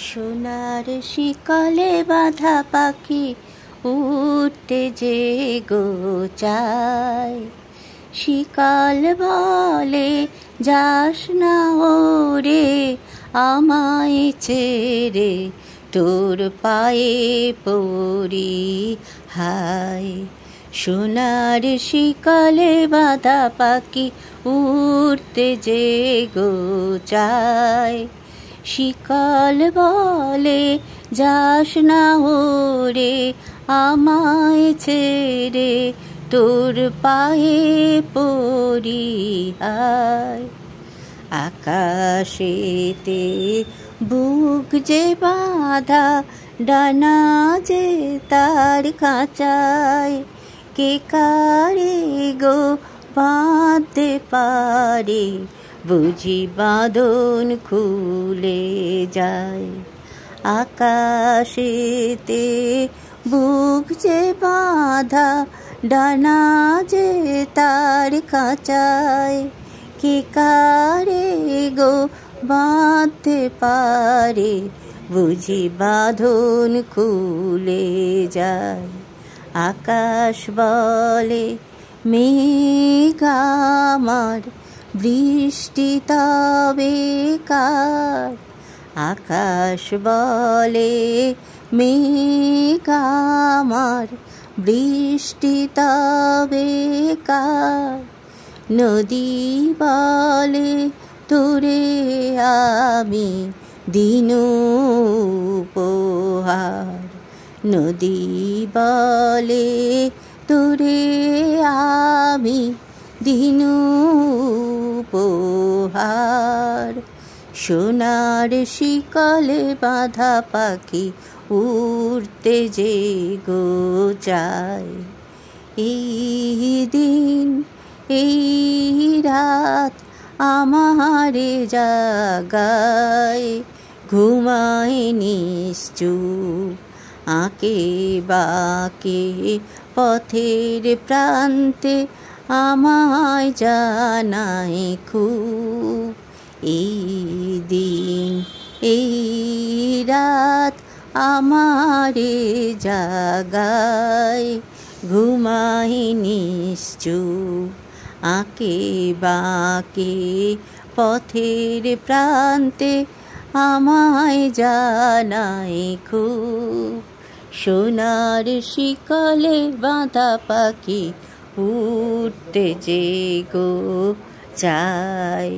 সোনার শিকলে বাঁধা পাখি উঠতে যে গো চায়, শিকল বলে যাস না ওরে আমায় ছেড়ে, তোর পায়ে পড়ি হায়। সোনার শিকলে বাঁধা পাখি উঠতে যে গো চায়, শিকল বলে যাস না ওরে আমায় ছেড়ে, তোর পায়ে পড়ি হায়। আকাশেতে বুক যে বাঁধা, ডানা যে তার খাঁচায়, কে কারে গো বাঁধতে পারে, বুঝি বাঁধন খুলে যায়। আকাশেতে বুক যে বাঁধা, ডানা যে তার খাঁচায়, কে কারে গো বাঁধতে পারে, বুঝি বাঁধন খুলে যায়। আকাশ বলে মেঘ আমার, বৃষ্টি তবে কার। আকাশ বলে মেঘ আমার, বৃষ্টি তবে কার। নদী বলে তোরে আমি দিন উপহার, নদী বলে তোরে আমি দিন উপহার। সোনার শিকলে বাঁধা পাখি উড়তে যে গো চায়, এই দিন এই রাত আমারে জাগায়, ঘুমায় নিশ্চুপ আঁকে বাঁকে পথের প্রান্তে, আমায় জানায় খুব। এই দিন এই রাত আমারে জাগায়, ঘুমায় নিশ্চুপ আঁকে বাঁকে পথের প্রান্তে, আমায় জানায় খুব। সোনার শিকলে বাঁধা পাখি উঠতে যে গো চায়।